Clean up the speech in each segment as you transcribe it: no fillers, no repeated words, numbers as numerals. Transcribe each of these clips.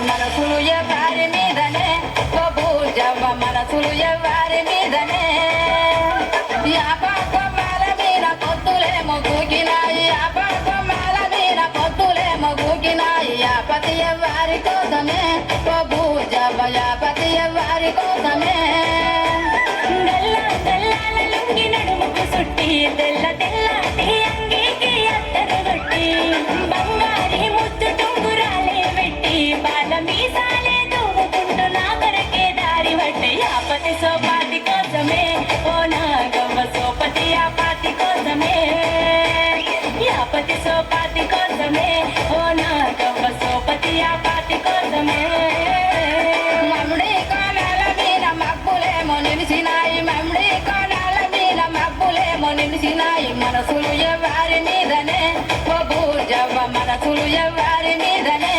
మనసులు ఎవరి మీదనే బబూజవ్వ మనసులు ఎవరి మీదనే యాపకొమ్మల మీద పొత్తులేమో కూకినాయి యాపకొమ్మల మీద పొత్తులేమో కూకినాయి యాపతి ఎవరి కోసమే బబూజవ్వ యాపతి ఎవరి కోసమే తెల్లాల లుంగి నడుముకు సుట్టి తెల్ల తెల్లటి అంగీకి అత్తరు కొట్టి బంగారి ముద్దు టుంగురాలే పెట్టి బాల మీసాలే తూగుకుంటూ నా కొరకే దారి పట్టే యాపతి సోపాతి కోసమే ఓ నాగవ్వ సోపతి యాపాతి కోసమే యాపతి సోపాతి కోసమే ఓ నాగవ్వ సోపతి యాపాతి కోసమే మమ్ముడి కోణాల మీద మబ్బులేమో నిలిచినాయి మమ్ముడి కోణాల మీద మబ్బులేమో నిలిచినాయి మనసులు ఎవరి మీదనే బబూజవ్వ మనసులు ఎవరి మీదనే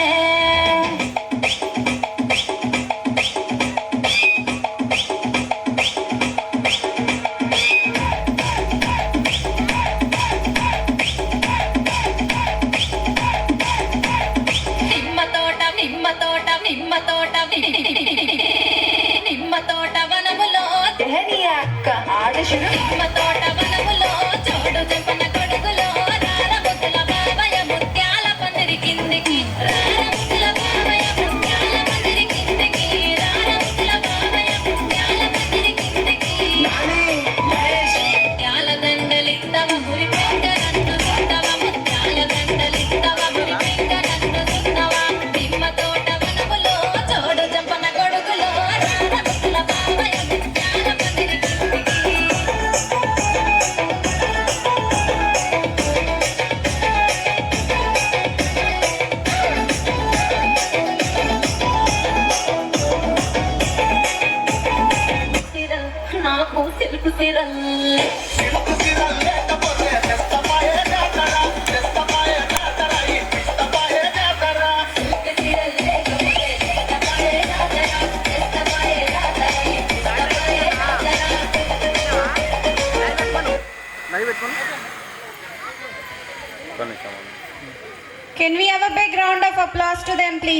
నిమ్మ తోట వనములో అక్క ఆడశుడు నిమ్మ తోట వనములో చోడు చెంపన కొడుకులో రారముద్దుల బాబయ్య ముత్యాల పందిరి కిందికి రారముద్దుల బాబయ్య ముత్యాల పందిరి కిందికి రారముద్దుల బాబయ్య ముత్యాల పందిరి కిందికి ముత్యాల దండలిత్తవ మురి పెంక నన్ను సుత్తవ ముత్యాల దండలిత్తవ మురి పెంక నన్ను సుత్తవ నిమ్మ తోట వనములో చోడు చెంపన కొడుకులో రారముద్దుల బాబయ్య ముత్యాల పందిరి కిందికి నాకు silk serial Can we have a big round of applause to them, please?